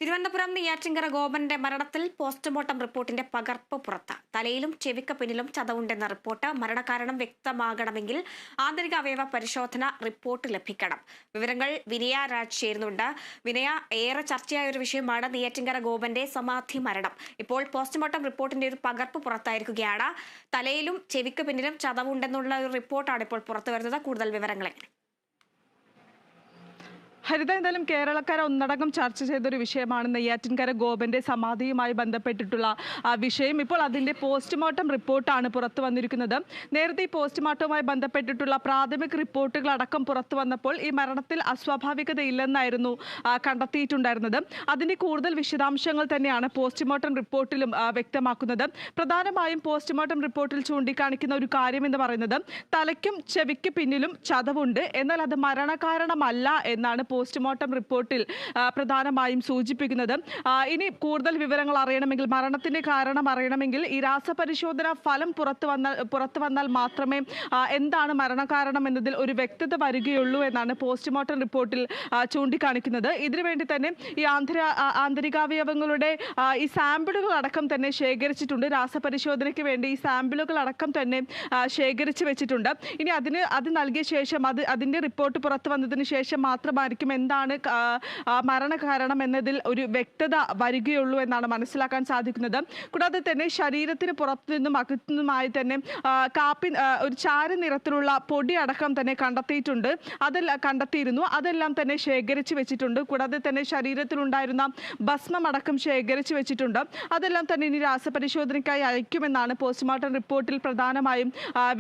തിരുവനന്തപുരം നെയ്യാറ്റിൻകര ഗോപന്റെ മരണത്തിൽ പോസ്റ്റ്മോർട്ടം റിപ്പോർട്ടിന്റെ പകർപ്പ് പുറത്ത്. തലയിലും ചെവിക്ക് പിന്നിലും ചതവുണ്ടെന്ന റിപ്പോർട്ട്. മരണകാരണം വ്യക്തമാകണമെങ്കിൽ ആന്തരിക അവയവ പരിശോധന റിപ്പോർട്ട് ലഭിക്കണം. വിവരങ്ങൾ വിനയ രാജ് ചേരുന്നുണ്ട്. വിനയ, ഏറെ ചർച്ചയായ ഒരു വിഷയമാണ് നെയ്യാറ്റിൻകര ഗോപന്റെ സമാധി മരണം. ഇപ്പോൾ പോസ്റ്റ്മോർട്ടം റിപ്പോർട്ടിന്റെ ഒരു പകർപ്പ് പുറത്തായിരിക്കുകയാണ്. തലയിലും ചെവിക്ക് പിന്നിലും ചതവുണ്ടെന്നുള്ള ഒരു റിപ്പോർട്ടാണ് ഇപ്പോൾ പുറത്തു വരുന്നത്. കൂടുതൽ വിവരങ്ങൾ എങ്ങനെ? ഹരിത, എന്തായാലും കേരളക്കാരെ ഒന്നടങ്കം ചർച്ച ചെയ്തൊരു വിഷയമാണ് നെയ്യാറ്റിൻകര ഗോപന്റെ സമാധിയുമായി ബന്ധപ്പെട്ടിട്ടുള്ള വിഷയം. ഇപ്പോൾ അതിന്റെ പോസ്റ്റ്മോർട്ടം റിപ്പോർട്ടാണ് പുറത്തു വന്നിരിക്കുന്നത്. നേരത്തെ ഈ പോസ്റ്റ്മോർട്ടവുമായി ബന്ധപ്പെട്ടിട്ടുള്ള പ്രാഥമിക റിപ്പോർട്ടുകൾ അടക്കം പുറത്തു വന്നപ്പോൾ ഈ മരണത്തിൽ അസ്വാഭാവികതയില്ലെന്നായിരുന്നു കണ്ടെത്തിയിട്ടുണ്ടായിരുന്നത്. അതിന്റെ കൂടുതൽ വിശദാംശങ്ങൾ തന്നെയാണ് പോസ്റ്റ്മോർട്ടം റിപ്പോർട്ടിലും വ്യക്തമാക്കുന്നത്. പ്രധാനമായും പോസ്റ്റ്മോർട്ടം റിപ്പോർട്ടിൽ ചൂണ്ടിക്കാണിക്കുന്ന ഒരു കാര്യം എന്ന് പറയുന്നത് തലയ്ക്കും ചെവിക്ക് പിന്നിലും ചതവുണ്ട്, എന്നാൽ അത് മരണകാരണമല്ല എന്നാണ് പോസ്റ്റ്മോർട്ടം റിപ്പോർട്ടിൽ പ്രധാനമായും സൂചിപ്പിക്കുന്നത്. ഇനി കൂടുതൽ വിവരങ്ങൾ അറിയണമെങ്കിൽ, മരണത്തിന്റെ കാരണം അറിയണമെങ്കിൽ ഈ രാസപരിശോധന ഫലം പുറത്തു വന്നാൽ മാത്രമേ എന്താണ് മരണകാരണം എന്നതിൽ ഒരു വ്യക്തത വരികയുള്ളൂ എന്നാണ് പോസ്റ്റ്മോർട്ടം റിപ്പോർട്ടിൽ ചൂണ്ടിക്കാണിക്കുന്നത്. ഇതിനുവേണ്ടി തന്നെ ഈ ആന്തരികാവയവങ്ങളുടെ ഈ സാമ്പിളുകൾ അടക്കം തന്നെ ശേഖരിച്ചിട്ടുണ്ട്. രാസപരിശോധനയ്ക്ക് വേണ്ടി ഈ സാമ്പിളുകൾ അടക്കം തന്നെ ശേഖരിച്ചു വെച്ചിട്ടുണ്ട്. ഇനി അത് നൽകിയ ശേഷം അതിന്റെ റിപ്പോർട്ട് പുറത്തു വന്നതിന് ശേഷം മാത്രമായിരിക്കും എന്താണ് മരണകാരണം എന്നതിൽ ഒരു വ്യക്തത വരികയുള്ളൂ എന്നാണ് മനസ്സിലാക്കാൻ സാധിക്കുന്നത്. കൂടാതെ തന്നെ ശരീരത്തിന് പുറത്തു നിന്നും അകത്തു നിന്നുമായി തന്നെ ഒരു ചാരനിറത്തിലുള്ള പൊടി അടക്കം തന്നെ കണ്ടെത്തിയിരുന്നു. അതെല്ലാം തന്നെ ശേഖരിച്ചു വെച്ചിട്ടുണ്ട്. കൂടാതെ തന്നെ ശരീരത്തിലുണ്ടായിരുന്ന ഭസ്മം അടക്കം ശേഖരിച്ചു വെച്ചിട്ടുണ്ട്. അതെല്ലാം തന്നെ ഇനി രാസപരിശോധനയ്ക്കായി അയക്കുമെന്നാണ് പോസ്റ്റ്മോർട്ടം റിപ്പോർട്ടിൽ പ്രധാനമായും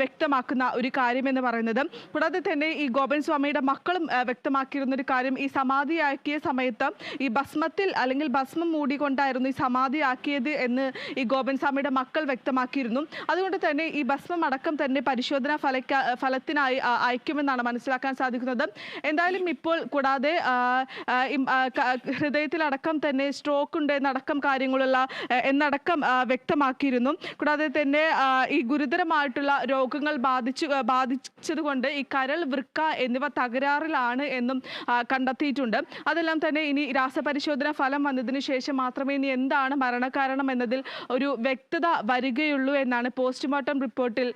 വ്യക്തമാക്കുന്ന ഒരു കാര്യം എന്ന് പറയുന്നത്. കൂടാതെ തന്നെ ഈ ഗോപൻ സ്വാമിയുടെ മക്കളും വ്യക്തമാക്കിയിരുന്ന ഒരു കാര്യം, ഈ സമാധിയാക്കിയ സമയത്ത് ഈ ഭസ്മത്തിൽ അല്ലെങ്കിൽ ഭസ്മം മൂടിക്കൊണ്ടായിരുന്നു ഈ സമാധിയാക്കിയത് എന്ന് ഈ ഗോപൻ സ്വാമിയുടെ മക്കൾ വ്യക്തമാക്കിയിരുന്നു. അതുകൊണ്ട് തന്നെ ഈ ഭസ്മം അടക്കം തന്നെ പരിശോധനാ ഫലത്തിനായി അയക്കുമെന്നാണ് മനസ്സിലാക്കാൻ സാധിക്കുന്നത്. എന്തായാലും ഇപ്പോൾ കൂടാതെ ഹൃദയത്തിലടക്കം തന്നെ സ്ട്രോക്ക് ഉണ്ട് എന്നടക്കം വ്യക്തമാക്കിയിരുന്നു. കൂടാതെ തന്നെ ഈ ഗുരുതരമായിട്ടുള്ള രോഗങ്ങൾ ബാധിച്ചതുകൊണ്ട് ഈ കരൾ, വൃക്ക എന്നിവ തകരാറിലാണ് എന്നും കണ്ടെത്തിയിട്ടുണ്ട്. അതെല്ലാം തന്നെ ഇനി രാസപരിശോധന ഫലം വന്നതിന് ശേഷം മാത്രമേ ഇനി എന്താണ് മരണകാരണം എന്നതിൽ ഒരു വ്യക്തത വരികയുള്ളൂ എന്നാണ് പോസ്റ്റ്മോർട്ടം റിപ്പോർട്ടിൽ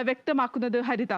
വ്യക്തമാക്കുന്നത്. ഹരിത.